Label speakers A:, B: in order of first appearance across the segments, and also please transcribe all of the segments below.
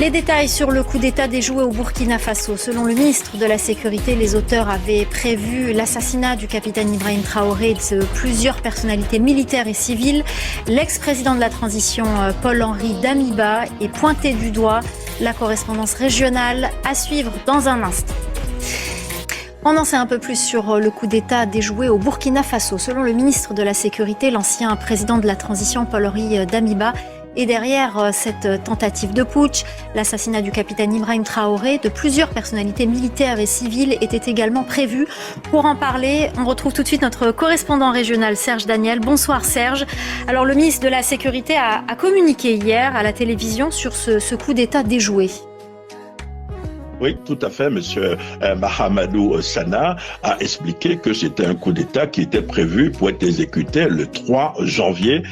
A: Les détails sur le coup d'État déjoué au Burkina Faso. Selon le ministre de la Sécurité, les auteurs avaient prévu l'assassinat du capitaine Ibrahim Traoré et de plusieurs personnalités militaires et civiles. L'ex-président de la transition, Paul-Henri Damiba, est pointé du doigt. La correspondance régionale à suivre dans un instant. On en sait un peu plus sur le coup d'État déjoué au Burkina Faso. Selon le ministre de la Sécurité, l'ancien président de la transition, Paul-Henri Damiba, et derrière cette tentative de putsch, l'assassinat du capitaine Ibrahim Traoré, de plusieurs personnalités militaires et civiles était également prévu. Pour en parler, on retrouve tout de suite notre correspondant régional Serge Daniel. Bonsoir Serge. Alors le ministre de la Sécurité a communiqué hier à la télévision sur ce coup d'État déjoué.
B: Oui, tout à fait. Monsieur Mahamadou Sana a expliqué que c'était un coup d'État qui était prévu pour être exécuté le 3 janvier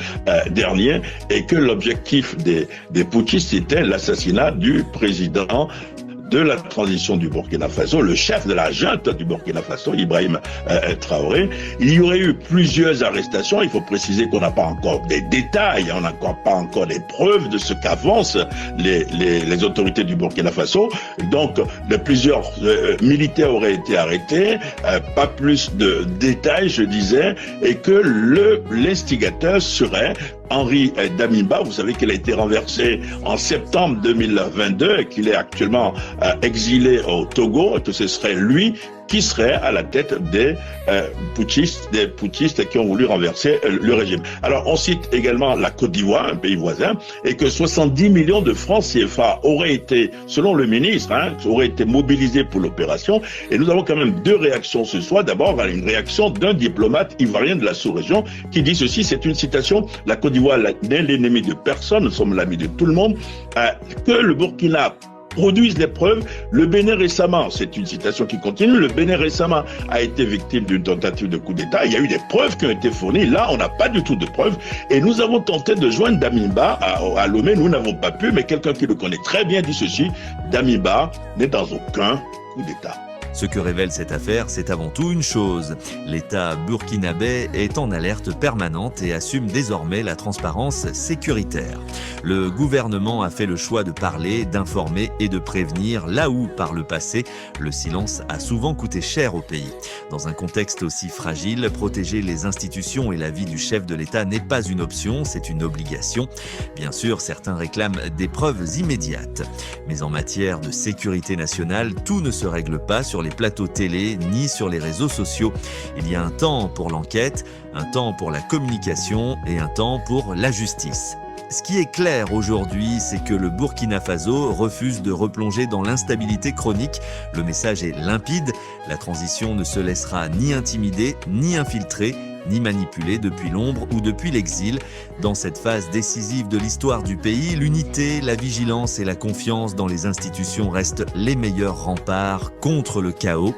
B: dernier et que l'objectif des putschistes était l'assassinat du président de la transition du Burkina Faso, le chef de la junte du Burkina Faso, Ibrahim Traoré. Il y aurait eu plusieurs arrestations. Il faut préciser qu'on n'a pas encore des détails, on n'a pas encore des preuves de ce qu'avancent les autorités du Burkina Faso. Donc, plusieurs militaires auraient été arrêtés, pas plus de détails, je disais, et que l'instigateur serait Henri Damiba. Vous savez qu'il a été renversé en septembre 2022 et qu'il est actuellement exilé au Togo, et que ce serait lui qui serait à la tête des putschistes qui ont voulu renverser le régime. Alors, on cite également la Côte d'Ivoire, un pays voisin, et que 70 millions de francs CFA auraient été, selon le ministre, auraient été mobilisés pour l'opération. Et nous avons quand même deux réactions ce soir. D'abord, une réaction d'un diplomate ivoirien de la sous-région qui dit ceci, c'est une citation: la Côte d'Ivoire n'est l'ennemi de personne, nous sommes l'ami de tout le monde, que le Burkina produisent des preuves. Le Bénin récemment, c'est une citation qui continue, le Bénin récemment a été victime d'une tentative de coup d'État. Il y a eu des preuves qui ont été fournies. Là, on n'a pas du tout de preuves. Et nous avons tenté de joindre Damiba à Lomé. Nous n'avons pas pu, mais quelqu'un qui le connaît très bien dit ceci: Damiba n'est dans aucun coup d'État.
C: Ce que révèle cette affaire, c'est avant tout une chose. L'État burkinabé est en alerte permanente et assume désormais la transparence sécuritaire. Le gouvernement a fait le choix de parler, d'informer et de prévenir, là où, par le passé, le silence a souvent coûté cher au pays. Dans un contexte aussi fragile, protéger les institutions et la vie du chef de l'État n'est pas une option, c'est une obligation. Bien sûr, certains réclament des preuves immédiates. Mais en matière de sécurité nationale, tout ne se règle pas sur les plateaux télé ni sur les réseaux sociaux. Il y a un temps pour l'enquête, un temps pour la communication et un temps pour la justice. Ce qui est clair aujourd'hui, c'est que le Burkina Faso refuse de replonger dans l'instabilité chronique. Le message est limpide, la transition ne se laissera ni intimider, ni infiltrer, ni manipuler depuis l'ombre ou depuis l'exil. Dans cette phase décisive de l'histoire du pays, l'unité, la vigilance et la confiance dans les institutions restent les meilleurs remparts contre le chaos.